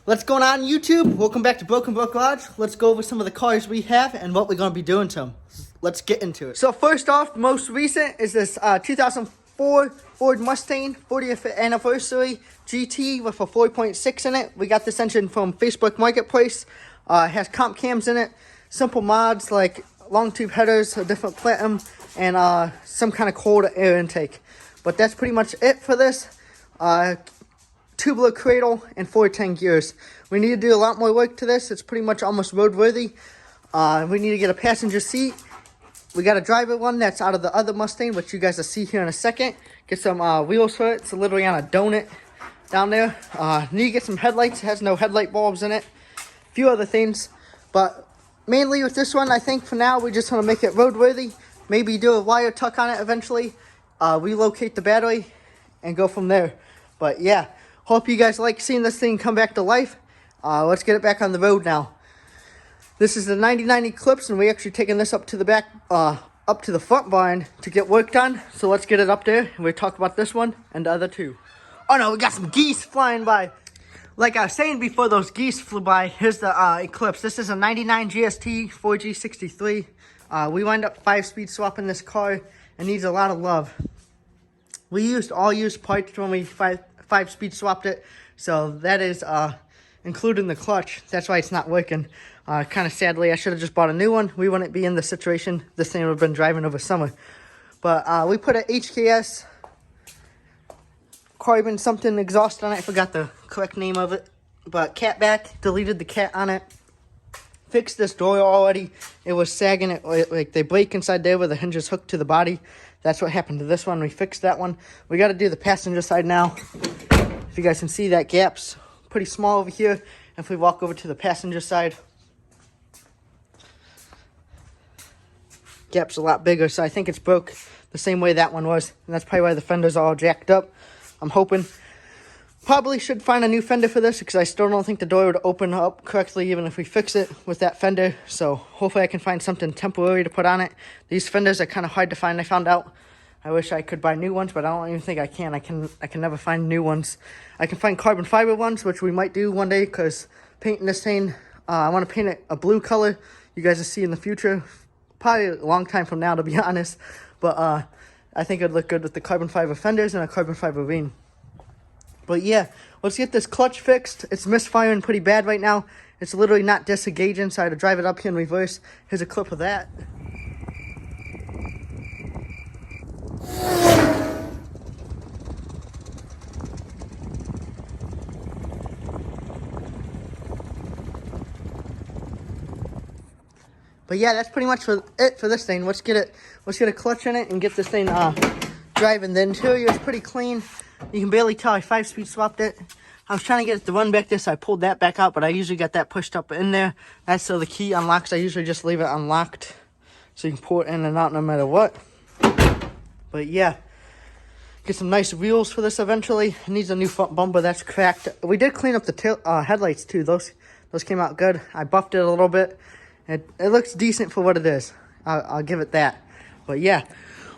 What's going on YouTube? Welcome back to Broken Brook Garage. Let's go over some of the cars we have and what we're going to be doing to them. Let's get into it. So first off, most recent is this 2004 Ford Mustang 40th anniversary GT with a 4.6 in it. We got this engine from Facebook Marketplace. It has comp cams in it, simple mods like long tube headers, a different platinum, and some kind of cold air intake. But that's pretty much it for this. Tubular cradle and 410 gears. We need to do a lot more work to this. It's pretty much almost roadworthy. We need to get a passenger seat. We got a driver one that's out of the other Mustang, which you guys will see here in a second. Get some wheels for it. It's literally on a donut down there. Need to get some headlights. It has no headlight bulbs in it. A few other things. But mainly with this one, I think for now, we just want to make it roadworthy. Maybe do a wire tuck on it eventually. Relocate the battery and go from there. But yeah. Hope you guys like seeing this thing come back to life. Let's get it back on the road now. This is the 99 Eclipse, and we actually taking this up to the back, up to the front barn to get work done. So let's get it up there, and we'll talk about this one and the other two. Oh no, we got some geese flying by. Like I was saying before those geese flew by, here's the Eclipse. This is a 99 GST 4G63. We wind up 5-speed swapping this car. It needs a lot of love. We used all used parts when we 5-speed swapped it, so that is including the clutch. That's why it's not working. Kind of sadly, I should have just bought a new one. We wouldn't be in the situation this thing would have been driving over summer. But we put a HKS carbon something exhaust on it. I forgot the correct name of it, but catback, deleted the cat on it. Fixed this door already. It was sagging. It like they break inside there where the hinge is hooked to the body. That's what happened to this one. We fixed that one. We got to do the passenger side now. If you guys can see, that gap's pretty small over here. If we walk over to the passenger side, gap's a lot bigger. So I think it's broke the same way that one was. And that's probably why the fender's all jacked up. I'm hoping. Probably should find a new fender for this because I still don't think the door would open up correctly even if we fix it with that fender. So hopefully I can find something temporary to put on it. These fenders are kind of hard to find, I found out. I wish I could buy new ones, but I don't even think I can. I can never find new ones. I can find carbon fiber ones, which we might do one day because painting this thing, I want to paint it a blue color. You guys will see in the future. Probably a long time from now, to be honest. But I think it would look good with the carbon fiber fenders and a carbon fiber ring. But yeah, let's get this clutch fixed. It's misfiring pretty bad right now. It's literally not disengaging, so I had to drive it up here in reverse. Here's a clip of that. But yeah, that's pretty much it for this thing. Let's get a clutch in it and get this thing driving. The interior is pretty clean. You can barely tell I 5-speed swapped it. I was trying to get it to run back there, so I pulled that back out, but I usually got that pushed up in there. That's so the key unlocks. I usually just leave it unlocked so you can pull it in and out no matter what. But yeah, get some nice wheels for this eventually. It needs a new front bumper that's cracked. We did clean up the headlights too. Those came out good. I buffed it a little bit. It looks decent for what it is. I'll give it that. But yeah.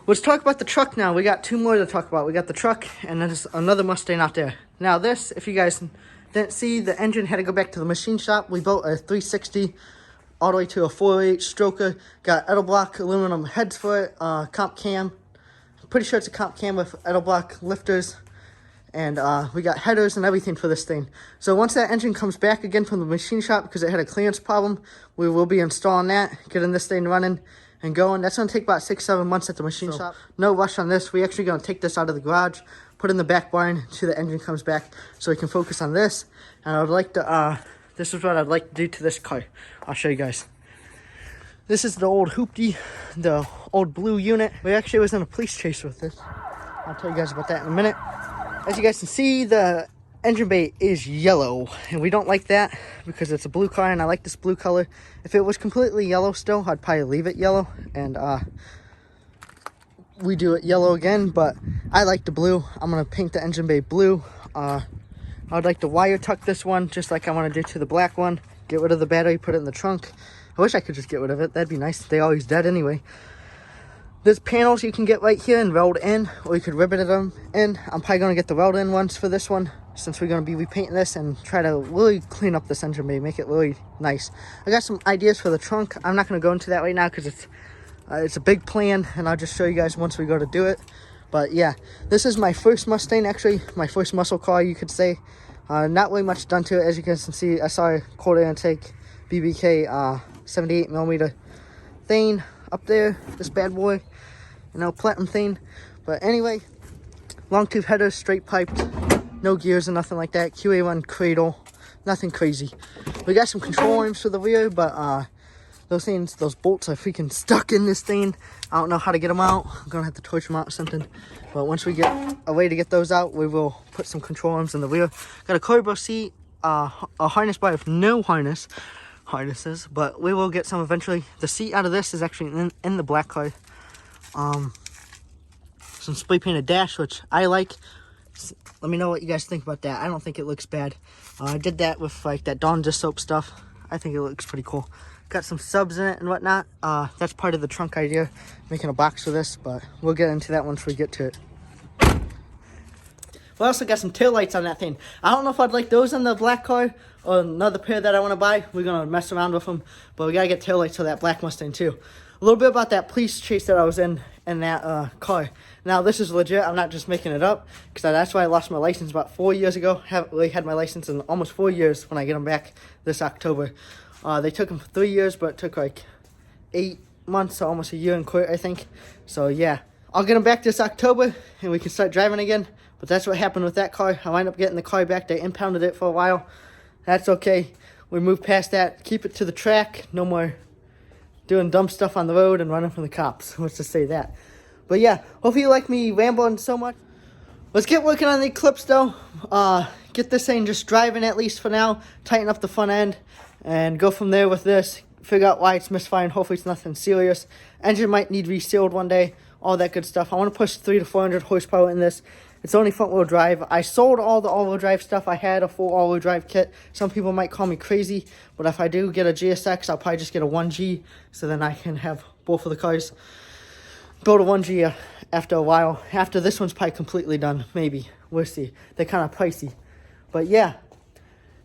Let's talk about the truck now. We got two more to talk about. We got the truck and then there's another Mustang out there. Now this, if you guys didn't see, the engine had to go back to the machine shop. We built a 360 all the way to a 4.8 stroker. Got Edelblock aluminum heads for it, comp cam. Pretty sure it's a comp cam with Edelblock lifters. And we got headers and everything for this thing. So once that engine comes back again from the machine shop because it had a clearance problem, we will be installing that, getting this thing running and going. That's going to take about 6-7 months at the machine shop. No rush on this. We're actually going to take this out of the garage, put in the back barn until the engine comes back so we can focus on this. And I would like to, this is what I'd like to do to this car. I'll show you guys. This is the old Hoopty, the old blue unit. We actually was in a police chase with this. I'll tell you guys about that in a minute. As you guys can see, the engine bay is yellow, and we don't like that because it's a blue car, and I like this blue color. If it was completely yellow still, I'd probably leave it yellow, and we do it yellow again, but I like the blue. I'm going to paint the engine bay blue. I would like to wire tuck this one, just like I want to do to the black one. Get rid of the battery, put it in the trunk. I wish I could just get rid of it. That'd be nice. They always dead anyway. There's panels you can get right here and weld in, or you could rivet them in. I'm probably going to get the weld in ones for this one. since we're going to be repainting this and try to really clean up this engine bay, make it really nice. I got some ideas for the trunk. I'm not going to go into that right now because it's a big plan, and I'll just show you guys once we go to do it. But yeah, this is my first Mustang, actually, my first muscle car, you could say. Not really much done to it. As you guys can see, I saw a quarter intake BBK 78 millimeter thing up there, this bad boy, you know, platinum thing. But anyway, long tube header, straight piped, no gears or nothing like that. QA1 cradle, nothing crazy. We got some control arms for the rear, but those bolts are freaking stuck in this thing. I don't know how to get them out. I'm gonna have to torch them out or something. But once we get a way to get those out, we will put some control arms in the rear. Got a Cobra seat, a harness bar with no harnesses, but we will get some eventually. The seat out of this is actually in the black car. Some spray painted dash, which I like. Let me know what you guys think about that. I don't think it looks bad. I did that with like that Dawn Dish Soap stuff. I think it looks pretty cool. Got some subs in it and whatnot. That's part of the trunk idea, making a box for this, but we'll get into that once we get to it. We also got some tail lights on that thing. I don't know if I'd like those on the black car or another pair that I want to buy. We're going to mess around with them, but we got to get tail lights for that black Mustang too. A little bit about that police chase that I was in that car. Now, this is legit. I'm not just making it up, because that's why I lost my license about 4 years ago. Haven't really had my license in almost 4 years when I get them back this October. They took them for 3 years, but it took like 8 months, so almost a year in court, I think. So yeah, I'll get them back this October, and we can start driving again. But that's what happened with that car. I wound up getting the car back. They impounded it for a while. That's okay. We moved past that. Keep it to the track. No more doing dumb stuff on the road and running from the cops. Let's just say that. But yeah, hopefully you like me rambling so much. Let's get working on the Eclipse though. Get this thing just driving at least for now. Tighten up the front end and go from there with this. Figure out why it's misfiring. Hopefully it's nothing serious. Engine might need resealed one day. All that good stuff. I want to push 300 to 400 horsepower in this. It's only front wheel drive. I sold all the all-wheel drive stuff. I had a full all-wheel drive kit. Some people might call me crazy, but if I do get a GSX, I'll probably just get a 1G, so then I can have both of the cars. Build a 1G after a while. After this one's probably completely done, maybe. We'll see. They're kind of pricey. But yeah,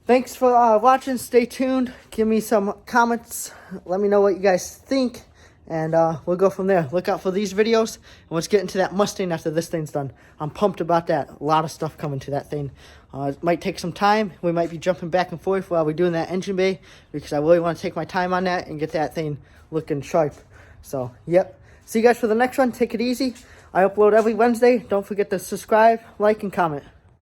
thanks for watching. Stay tuned. Give me some comments. Let me know what you guys think. And we'll go from there. Look out for these videos. And let's get into that Mustang after this thing's done. I'm pumped about that. A lot of stuff coming to that thing. It might take some time. We might be jumping back and forth while we're doing that engine bay, because I really want to take my time on that and get that thing looking sharp. So, yep. See you guys for the next one. Take it easy. I upload every Wednesday. Don't forget to subscribe, like, and comment.